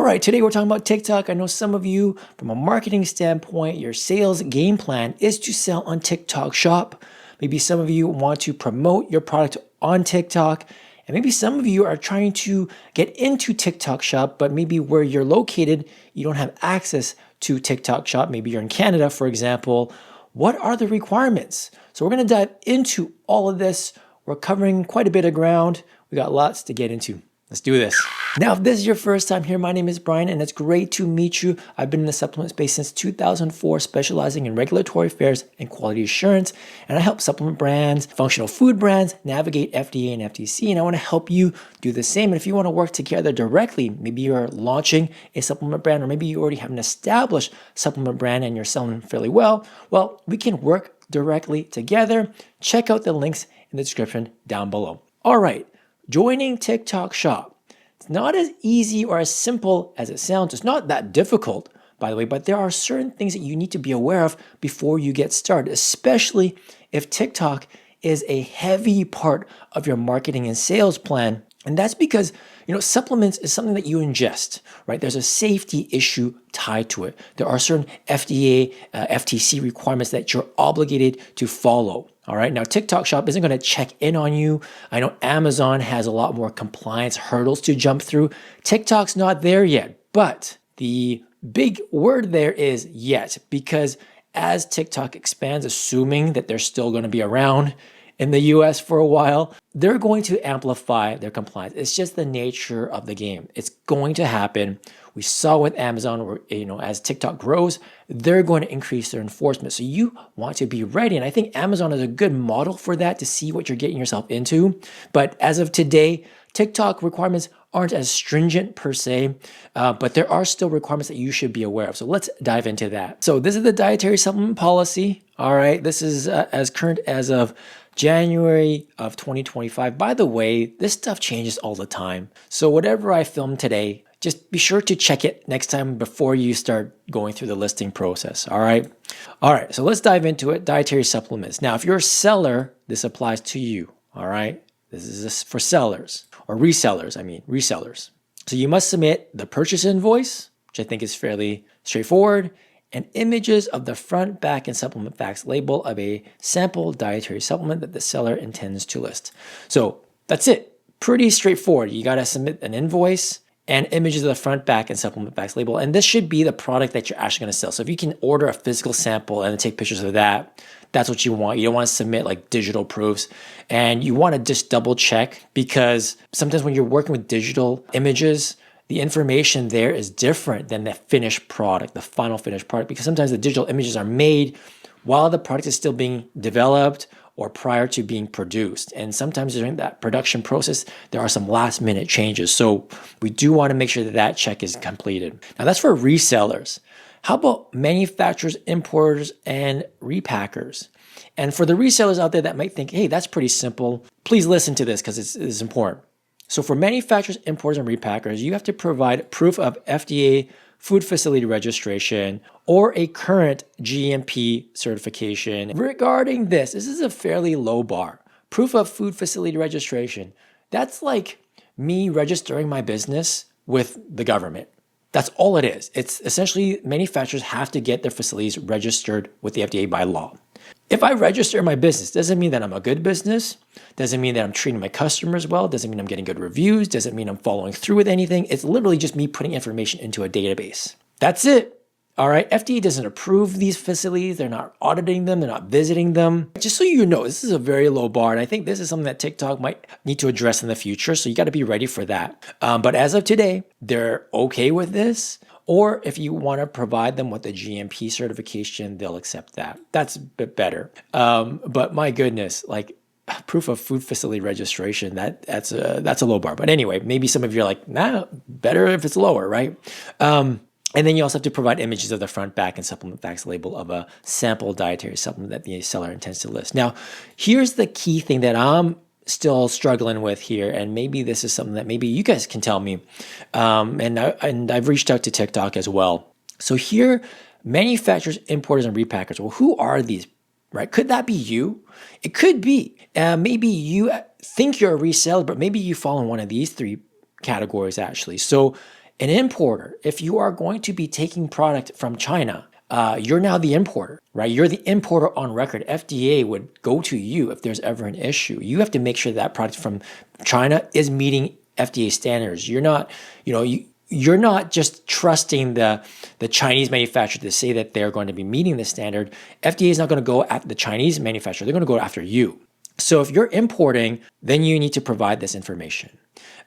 All right, today we're talking about TikTok. I know some of you, from a marketing standpoint, your sales game plan is to sell on TikTok Shop. Maybe some of you want to promote your product on TikTok. And maybe some of you are trying to get into TikTok Shop, but maybe where you're located, you don't have access to TikTok Shop. Maybe you're in Canada, for example. What are the requirements? So we're going to dive into all of this. We're covering quite a bit of ground. We got lots to get into. Let's do this. Now, if this is your first time here, my name is Brian, and it's great to meet you. I've been in the supplement space since 2004, specializing in regulatory affairs and quality assurance, and I help supplement brands, functional food brands, navigate FDA and FTC, and I want to help you do the same. And if you want to work together directly, maybe you're launching a supplement brand, or maybe you already have an established supplement brand and you're selling fairly well, we can work directly together. Check out the links in the description down below. All right. Joining TikTok Shop. It's not as easy or as simple as it sounds. It's not that difficult, by the way, but there are certain things that you need to be aware of before you get started, especially if TikTok is a heavy part of your marketing and sales plan. And that's because, supplements is something that you ingest, right? There's a safety issue tied to it. There are certain FDA, FTC requirements that you're obligated to follow. All right. Now, TikTok Shop isn't going to check in on you. I know Amazon has a lot more compliance hurdles to jump through. TikTok's not there yet, but the big word there is yet, because as TikTok expands, assuming that they're still going to be around in the US for a while, they're going to amplify their compliance. It's just the nature of the game. It's going to happen. We saw with Amazon, where, as TikTok grows, they're going to increase their enforcement. So you want to be ready. And I think Amazon is a good model for that, to see what you're getting yourself into. But as of today, TikTok requirements aren't as stringent per se, but there are still requirements that you should be aware of. So let's dive into that. So this is the dietary supplement policy. All right, this is as current as of January of 2025. By the way, this stuff changes all the time. So whatever I film today, just be sure to check it next time before you start going through the listing process. All right. All right. So let's dive into it. Dietary supplements. Now, if you're a seller, this applies to you. All right. This is for sellers or resellers. Resellers. So you must submit the purchase invoice, which I think is fairly straightforward, and images of the front, back, and supplement facts label of a sample dietary supplement that the seller intends to list. So that's it. Pretty straightforward. You got to submit an invoice and images of the front, back, and supplement facts label. And this should be the product that you're actually going to sell. So if you can order a physical sample and take pictures of that, that's what you want. You don't want to submit like digital proofs. And you want to just double check, because sometimes when you're working with digital images, the information there is different than the finished product, the final finished product, because sometimes the digital images are made while the product is still being developed or prior to being produced. And sometimes during that production process, there are some last minute changes. So we do want to make sure that that check is completed. Now that's for resellers. How about manufacturers, importers, and repackers? And for the resellers out there that might think, hey, that's pretty simple, please listen to this because it's important. So for manufacturers, importers, and repackers, you have to provide proof of FDA food facility registration or a current GMP certification. Regarding this is a fairly low bar. Proof of food facility registration. That's like me registering my business with the government. That's all it is. It's essentially manufacturers have to get their facilities registered with the FDA by law. If I register my business, doesn't mean that I'm a good business. Doesn't mean that I'm treating my customers well. Doesn't mean I'm getting good reviews. Doesn't mean I'm following through with anything. It's literally just me putting information into a database. That's it. All right. FDA doesn't approve these facilities. They're not auditing them. They're not visiting them. Just so you know, this is a very low bar. And I think this is something that TikTok might need to address in the future. So you got to be ready for that. But as of today, they're okay with this. Or if you want to provide them with a GMP certification, they'll accept that. That's a bit better. But my goodness, like proof of food facility registration, that's a low bar. But anyway, maybe some of you are like, nah, better if it's lower, right? And then you also have to provide images of the front, back, and supplement facts label of a sample dietary supplement that the seller intends to list. Now, here's the key thing that I'm still struggling with here, and maybe this is something that maybe you guys can tell me. And I've reached out to TikTok as well. So here, manufacturers, importers, and repackers. Well, who are these? Right? Could that be you? It could be. Maybe you think you're a reseller, but maybe you fall in one of these three categories actually. So an importer, if you are going to be taking product from China, you're now the importer, right? You're the importer on record. FDA would go to you if there's ever an issue. You have to make sure that product from China is meeting FDA standards. You're not, you're not just trusting the Chinese manufacturer to say that they're going to be meeting the standard. FDA is not going to go at the Chinese manufacturer. They're going to go after you. So if you're importing, then you need to provide this information.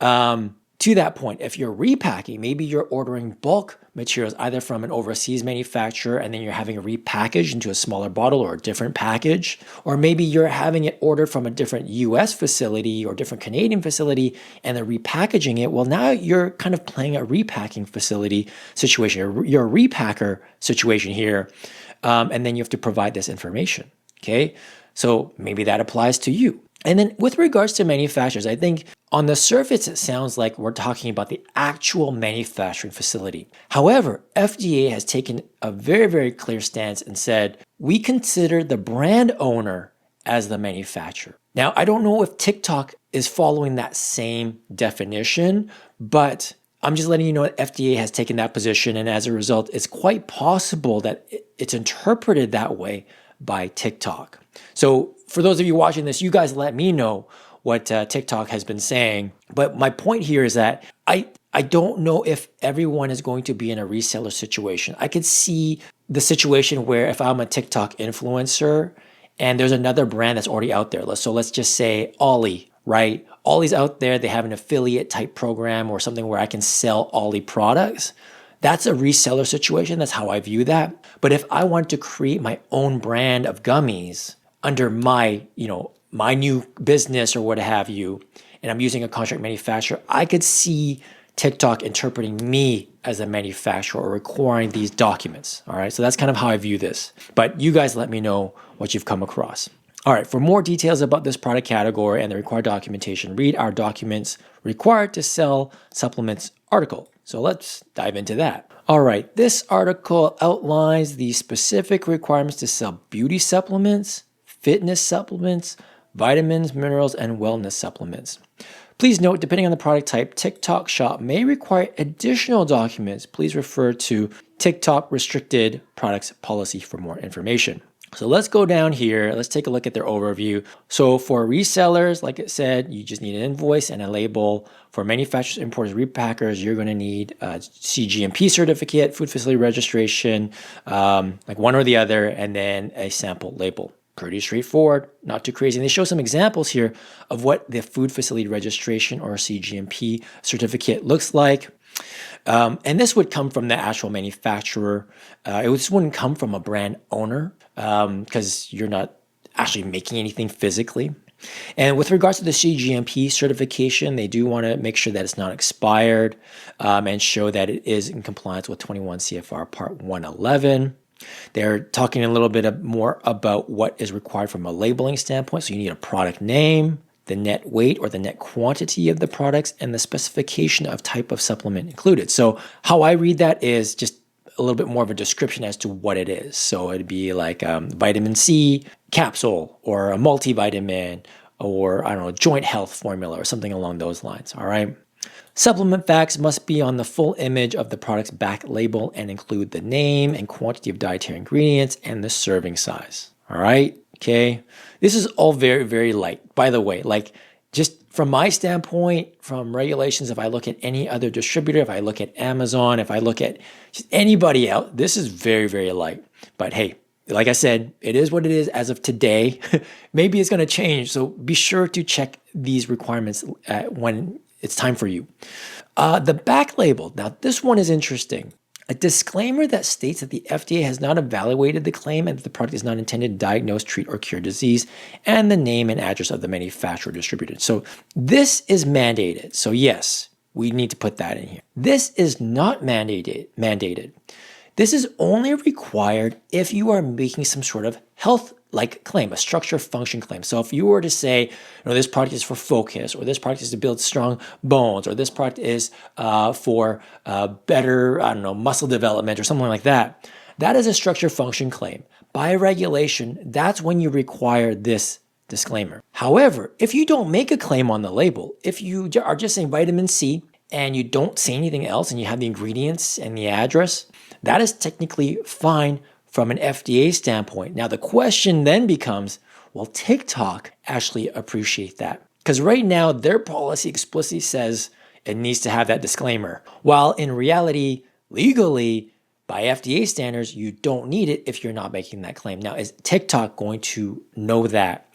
To that point, if you're repacking, maybe you're ordering bulk materials either from an overseas manufacturer and then you're having it repackaged into a smaller bottle or a different package, or maybe you're having it ordered from a different US facility or different Canadian facility and they're repackaging it. Well, now you're kind of playing a repacking facility situation. You're a repacker situation here, and then you have to provide this information, okay? So maybe that applies to you. And then with regards to manufacturers, I think on the surface, it sounds like we're talking about the actual manufacturing facility. However, FDA has taken a very, very clear stance and said, we consider the brand owner as the manufacturer. Now, I don't know if TikTok is following that same definition, but I'm just letting you know that FDA has taken that position. And as a result, it's quite possible that it's interpreted that way by TikTok. So for those of you watching this, you guys let me know what TikTok has been saying. But my point here is that I don't know if everyone is going to be in a reseller situation. I could see the situation where if I'm a TikTok influencer and there's another brand that's already out there. So let's just say Ollie, right? Ollie's out there. They have an affiliate type program or something where I can sell Ollie products. That's a reseller situation. That's how I view that. But if I want to create my own brand of gummies under my, my new business or what have you, and I'm using a contract manufacturer, I could see TikTok interpreting me as a manufacturer or requiring these documents. All right. So that's kind of how I view this. But you guys let me know what you've come across. All right. For more details about this product category and the required documentation, read our documents required to sell supplements article. So let's dive into that. All right. This article outlines the specific requirements to sell beauty supplements, fitness supplements, vitamins, minerals, and wellness supplements. Please note, depending on the product type, TikTok Shop may require additional documents. Please refer to TikTok Restricted Products Policy for more information. So let's go down here. Let's take a look at their overview. So for resellers, like it said, you just need an invoice and a label. For manufacturers, importers, repackers, you're going to need a CGMP certificate, food facility registration, like one or the other, and then a sample label. Pretty straightforward, not too crazy. And they show some examples here of what the food facility registration or CGMP certificate looks like. And this would come from the actual manufacturer. This wouldn't come from a brand owner because you're not actually making anything physically. And with regards to the CGMP certification, they do want to make sure that it's not expired and show that it is in compliance with 21 CFR Part 111. They're talking a little bit more about what is required from a labeling standpoint. So you need a product name, the net weight or the net quantity of the products, and the specification of type of supplement included. So how I read that is just a little bit more of a description as to what it is. So it'd be like vitamin C capsule or a multivitamin or, I don't know, joint health formula or something along those lines, all right? Supplement facts must be on the full image of the product's back label and include the name and quantity of dietary ingredients and the serving size. All right. Okay. This is all very, very light. By the way, like just from my standpoint, from regulations, if I look at any other distributor, if I look at Amazon, if I look at just anybody else, this is very, very light. But hey, like I said, it is what it is as of today. Maybe it's going to change. So be sure to check these requirements when it's time for you. The back label. Now, this one is interesting. A disclaimer that states that the FDA has not evaluated the claim and that the product is not intended to diagnose, treat, or cure disease, and the name and address of the manufacturer distributed. So this is mandated. So yes, we need to put that in here. This is not mandated. This is only required if you are making some sort of health-like claim, a structure function claim. So if you were to say, this product is for focus, or this product is to build strong bones, or this product is for better, muscle development or something like that, that is a structure function claim. By regulation, that's when you require this disclaimer. However, if you don't make a claim on the label, if you are just saying vitamin C, and you don't say anything else and you have the ingredients and the address, that is technically fine from an FDA standpoint. Now, the question then becomes, will TikTok actually appreciate that? Because right now, their policy explicitly says it needs to have that disclaimer. While in reality, legally, by FDA standards, you don't need it if you're not making that claim. Now, is TikTok going to know that?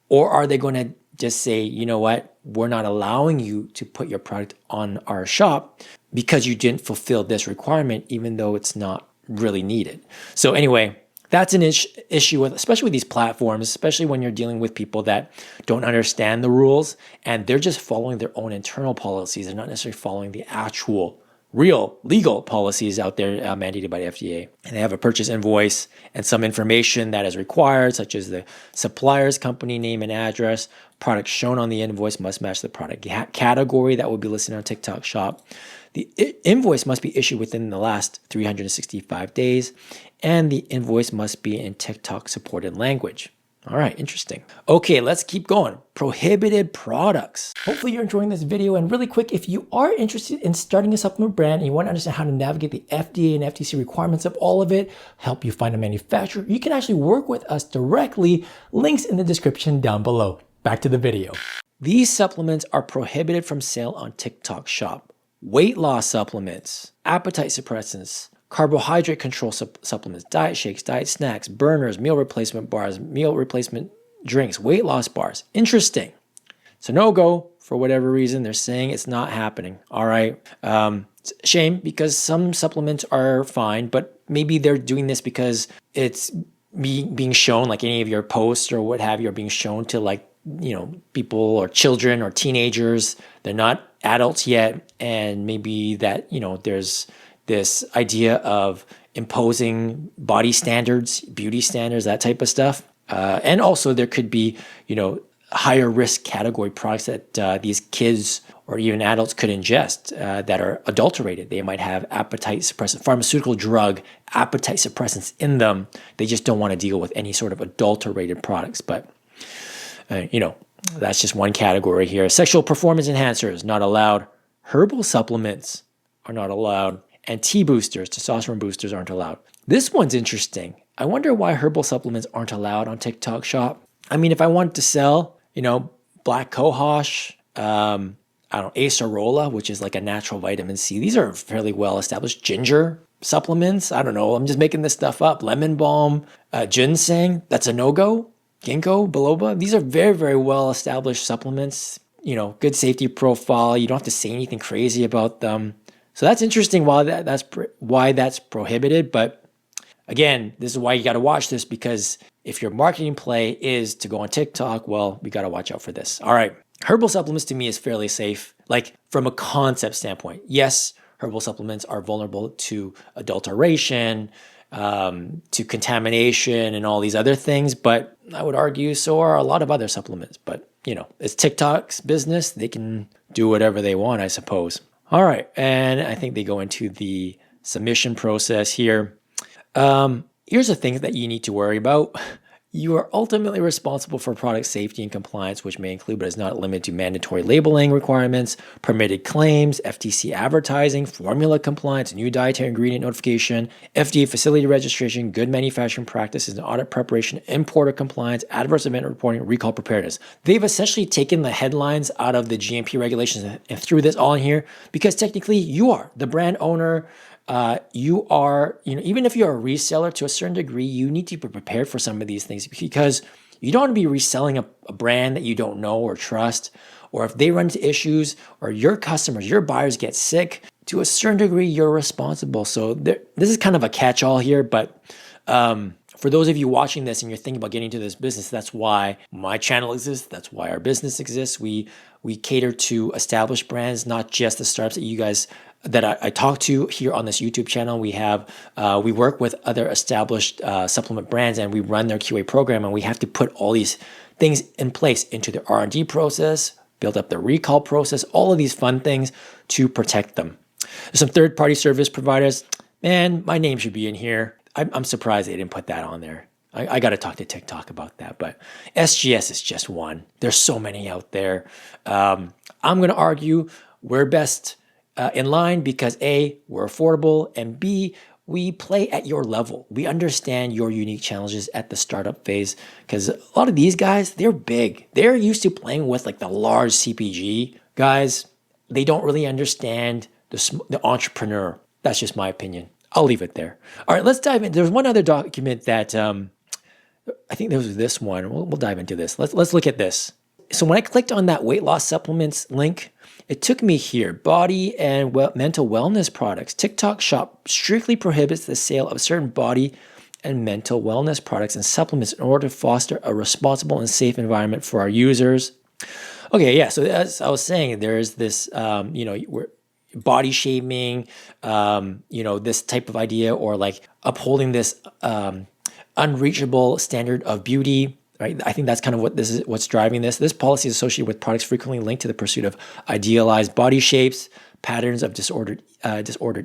Or are they going to just say, you know what, we're not allowing you to put your product on our shop because you didn't fulfill this requirement, even though it's not really needed. So anyway, that's an issue with, especially with these platforms, especially when you're dealing with people that don't understand the rules and they're just following their own internal policies. They're not necessarily following the actual real legal policies out there mandated by the FDA. And they have a purchase invoice and some information that is required, such as the supplier's company name and address. Product shown on the invoice must match the product category that will be listed on TikTok Shop. The invoice must be issued within the last 365 days, and the invoice must be in TikTok supported language. All right, interesting. Okay, let's keep going. Prohibited products. Hopefully you're enjoying this video. And really quick, if you are interested in starting a supplement brand and you want to understand how to navigate the FDA and FTC requirements of all of it, help you find a manufacturer, you can actually work with us directly. Links in the description down below. Back to the video. These supplements are prohibited from sale on TikTok Shop. Weight loss supplements, appetite suppressants, carbohydrate control supplements, diet shakes, diet snacks, burners, meal replacement bars, meal replacement drinks, weight loss bars. Interesting. So no-go for whatever reason. They're saying it's not happening. All right. It's a shame because some supplements are fine, but maybe they're doing this because it's being shown, like any of your posts or what have you, are being shown to, like, you know, people or children or teenagers. They're not adults yet. And maybe that, you know, there's this idea of imposing body standards, beauty standards, that type of stuff. And also there could be, you know, higher risk category products that these kids or even adults could ingest that are adulterated. They might have appetite suppressant, pharmaceutical drug, appetite suppressants in them. They just don't want to deal with any sort of adulterated products. But, you know, that's just one category here. Sexual performance enhancers, not allowed. Herbal supplements are not allowed. And T boosters, testosterone boosters, aren't allowed. This one's interesting. I wonder why herbal supplements aren't allowed on TikTok Shop. I mean, if I wanted to sell, you know, black cohosh, I don't know, acerola, which is like a natural vitamin C. These are fairly well established. Ginger supplements. I don't know. I'm just making this stuff up. Lemon balm, ginseng. That's a no-go. Ginkgo biloba. These are very, very well established supplements. You know, good safety profile. You don't have to say anything crazy about them. So that's interesting why that's prohibited. But again, this is why you got to watch this, because if your marketing play is to go on TikTok, well, we got to watch out for this. All right. Herbal supplements to me is fairly safe. Like from a concept standpoint, yes, herbal supplements are vulnerable to adulteration, to contamination and all these other things. But I would argue so are a lot of other supplements. But, you know, it's TikTok's business. They can do whatever they want, I suppose. All right, and I think they go into the submission process here. Here's the things that you need to worry about. You are ultimately responsible for product safety and compliance, which may include but is not limited to mandatory labeling requirements, permitted claims, FTC advertising, formula compliance, new dietary ingredient notification, FDA facility registration, good manufacturing practices, and audit preparation, importer compliance, adverse event reporting, recall preparedness. They've essentially taken the headlines out of the GMP regulations and threw this all in here because technically you are the brand owner. You are, you know, even if you're a reseller to a certain degree, you need to be prepared for some of these things because you don't want to be reselling a brand that you don't know or trust, or if they run into issues or your customers, your buyers get sick, to a certain degree, you're responsible. So this is kind of a catch-all here, but for those of you watching this and you're thinking about getting into this business, that's why my channel exists. That's why our business exists. We cater to established brands, not just the startups that you guys that I talk to here on this YouTube channel. We work with other established supplement brands and we run their QA program, and we have to put all these things in place into the R&D process, build up the recall process, all of these fun things to protect them. There's some third-party service providers. Man, my name should be in here. I'm surprised they didn't put that on there. I got to talk to TikTok about that, but SGS is just one. There's so many out there. I'm going to argue we're best in line because A, we're affordable, and B, we play at your level. We understand your unique challenges at the startup phase because a lot of these guys, they're big. They're used to playing with like the large CPG guys. They don't really understand the entrepreneur. That's just my opinion. I'll leave it there. All right, let's dive in. There's one other document that I think there was this one. We'll dive into this. Let's look at this. So when I clicked on that weight loss supplements link, it took me here. Body and mental wellness products. TikTok Shop strictly prohibits the sale of certain body and mental wellness products and supplements in order to foster a responsible and safe environment for our users. Okay, yeah. So as I was saying, there's this, body shaming, this type of idea, or like upholding this unreachable standard of beauty. Right? I think that's kind of what's driving this. This policy is associated with products frequently linked to the pursuit of idealized body shapes, patterns of disordered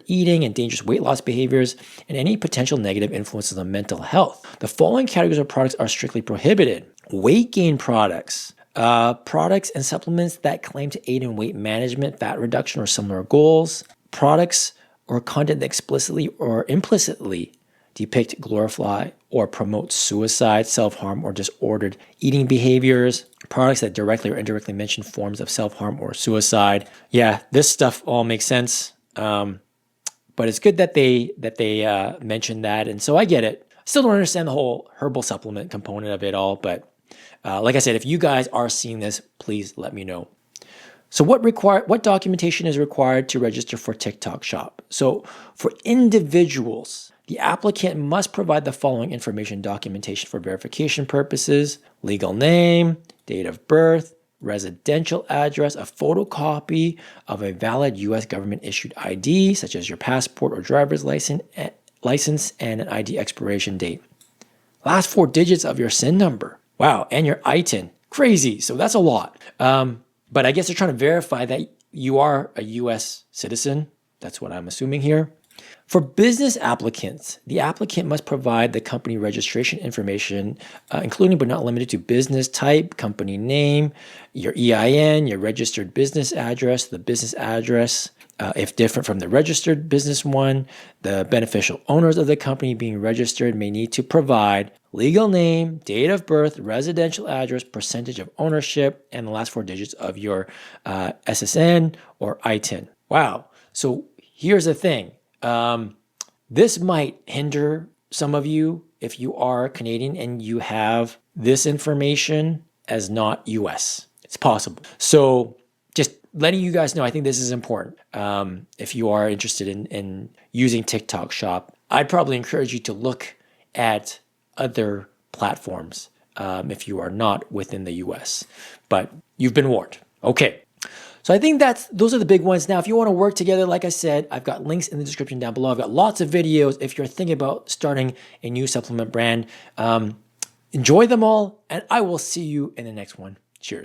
eating, and dangerous weight loss behaviors, and any potential negative influences on mental health. The following categories of products are strictly prohibited: weight gain products, products and supplements that claim to aid in weight management, fat reduction, or similar goals, products or content that explicitly or implicitly depict, glorify, or promote suicide, self-harm, or disordered eating behaviors, products that directly or indirectly mention forms of self-harm or suicide. Yeah, this stuff all makes sense, but it's good that they mention that, and so I get it. Still don't understand the whole herbal supplement component of it all, but like I said, if you guys are seeing this, please let me know. So what documentation is required to register for TikTok Shop? So for individuals, the applicant must provide the following information documentation for verification purposes: legal name, date of birth, residential address, a photocopy of a valid U.S. government-issued ID, such as your passport or driver's license, and an ID expiration date. Last 4 digits of your SIN number. Wow, and your ITIN. Crazy. So that's a lot. But I guess they're trying to verify that you are a U.S. citizen. That's what I'm assuming here. For business applicants, the applicant must provide the company registration information, including but not limited to business type, company name, your EIN, your registered business address, the business address, if different from the registered business one. The beneficial owners of the company being registered may need to provide legal name, date of birth, residential address, percentage of ownership, and the last 4 digits of your SSN or ITIN. Wow. So here's the thing. This might hinder some of you if you are Canadian and you have this information as not US. It's possible. So just letting you guys know, I think this is important. If you are interested in using TikTok Shop, I'd probably encourage you to look at other platforms if you are not within the US. But you've been warned. Okay. So I think those are the big ones. Now, if you want to work together, like I said, I've got links in the description down below. I've got lots of videos if you're thinking about starting a new supplement brand. Enjoy them all, and I will see you in the next one.